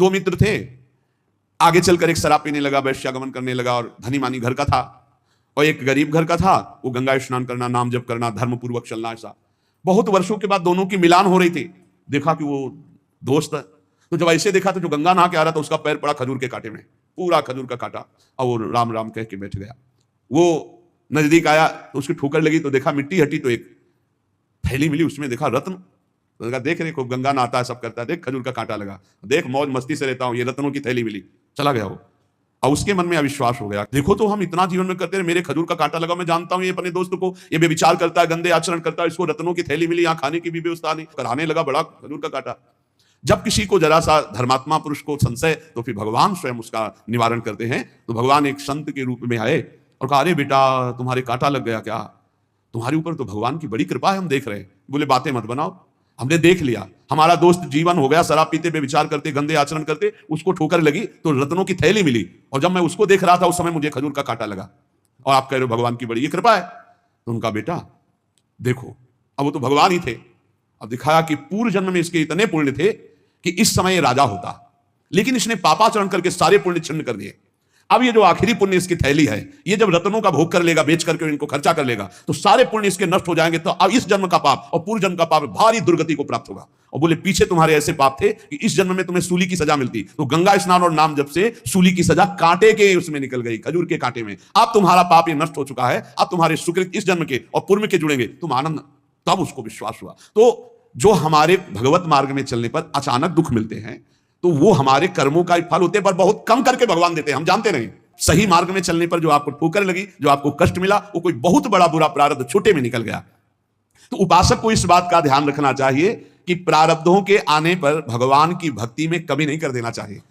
दो मित्र थे, आगे चलकर एक शराब पीने लगा, वैश्यागमन करने लगा और धनी मानी घर का था, और एक गरीब घर का था। वो गंगा स्नान करना, नाम जप करना, धर्म पूर्वक चलना, ऐसा बहुत वर्षों के बाद दोनों की मिलान हो रही थी। देखा कि वो दोस्त है, तो जब ऐसे देखा तो जो गंगा नहा के आ रहा था उसका पैर पड़ा खजूर के कांटे में, पूरा खजूर का कांटा, और वो राम राम कह के बैठ गया। वो नजदीक आया तो उसकी ठोकर लगी, तो देखा मिट्टी हटी, तो एक थैली मिली, उसमें देखा रत्न। तो देखा, देख रे, खूब गंगा नहाता है, सब करता है, देख खजूर का कांटा लगा, देख मौज मस्ती से रहता हूं, ये रत्नों की थैली मिली। चला गया वो, और उसके मन में अविश्वास हो गया, देखो तो हम इतना जीवन में करते हैं, मेरे खजूर का कांटा लगा, मैं जानता हूं ये अपने दोस्त को, ये बेविचार करता है, गंदे आचरण करता है, इसको रत्नों की थैली मिली, यहाँ खाने की भी व्यवस्था नहीं, कराने लगा बड़ा खजूर का कांटा। जब किसी को जरा सा धर्मात्मा पुरुष को संशय, तो फिर भगवान स्वयं उसका निवारण करते हैं। तो भगवान एक संत के रूप में आए और कहा, अरे बेटा, तुम्हारे कांटा लग गया क्या? तुम्हारे ऊपर तो भगवान की बड़ी कृपा है, हम देख रहे हैं। बोले, बातें मत बनाओ, हमने देख लिया, हमारा दोस्त जीवन हो गया, शराब पीते, बेविचार करते, गंदे आचरण करते, उसको ठोकर लगी तो रत्नों की थैली मिली, और जब मैं उसको देख रहा था उस समय मुझे खजूर का कांटा लगा, और आप कह रहे हो भगवान की बड़ी कृपा है। तो उनका, बेटा देखो, अब वो तो भगवान ही थे, अब दिखाया कि पूर्व जन्म में इसके इतने पुण्य थे कि इस समय राजा होता, लेकिन इसने पापाचरण करके सारे पुण्य छिन्न कर दिए। अब ये जो आखिरी पुण्य इसकी थैली है, ये जब रत्नों का भोग कर लेगा, बेच करके इनको खर्चा कर लेगा, तो सारे पुण्य इसके नष्ट हो जाएंगे। तो अब इस जन्म का पाप और पूर्व जन्म का पाप भारी दुर्गति को प्राप्त होगा। और बोले, पीछे तुम्हारे ऐसे पाप थे कि इस जन्म में तुम्हें सूली की सजा मिलती, तो गंगा स्नान और नाम जप से सूली की सजा कांटे के उसमें निकल गई, खजूर के कांटे में। अब तुम्हारा पाप ये नष्ट हो चुका है, अब तुम्हारे सुकृत इस जन्म के और पूर्व के जुड़ेंगे, तुम आनंद। तब उसको विश्वास हुआ। तो जो हमारे भगवत मार्ग में चलने पर अचानक दुख मिलते हैं, तो वो हमारे कर्मों का फल होते, पर बहुत कम करके भगवान देते हैं, हम जानते नहीं। सही मार्ग में चलने पर जो आपको ठोकर लगी, जो आपको कष्ट मिला, वो कोई बहुत बड़ा बुरा प्रारब्ध छोटे में निकल गया। तो उपासक को इस बात का ध्यान रखना चाहिए कि प्रारब्धों के आने पर भगवान की भक्ति में कमी नहीं कर देना चाहिए।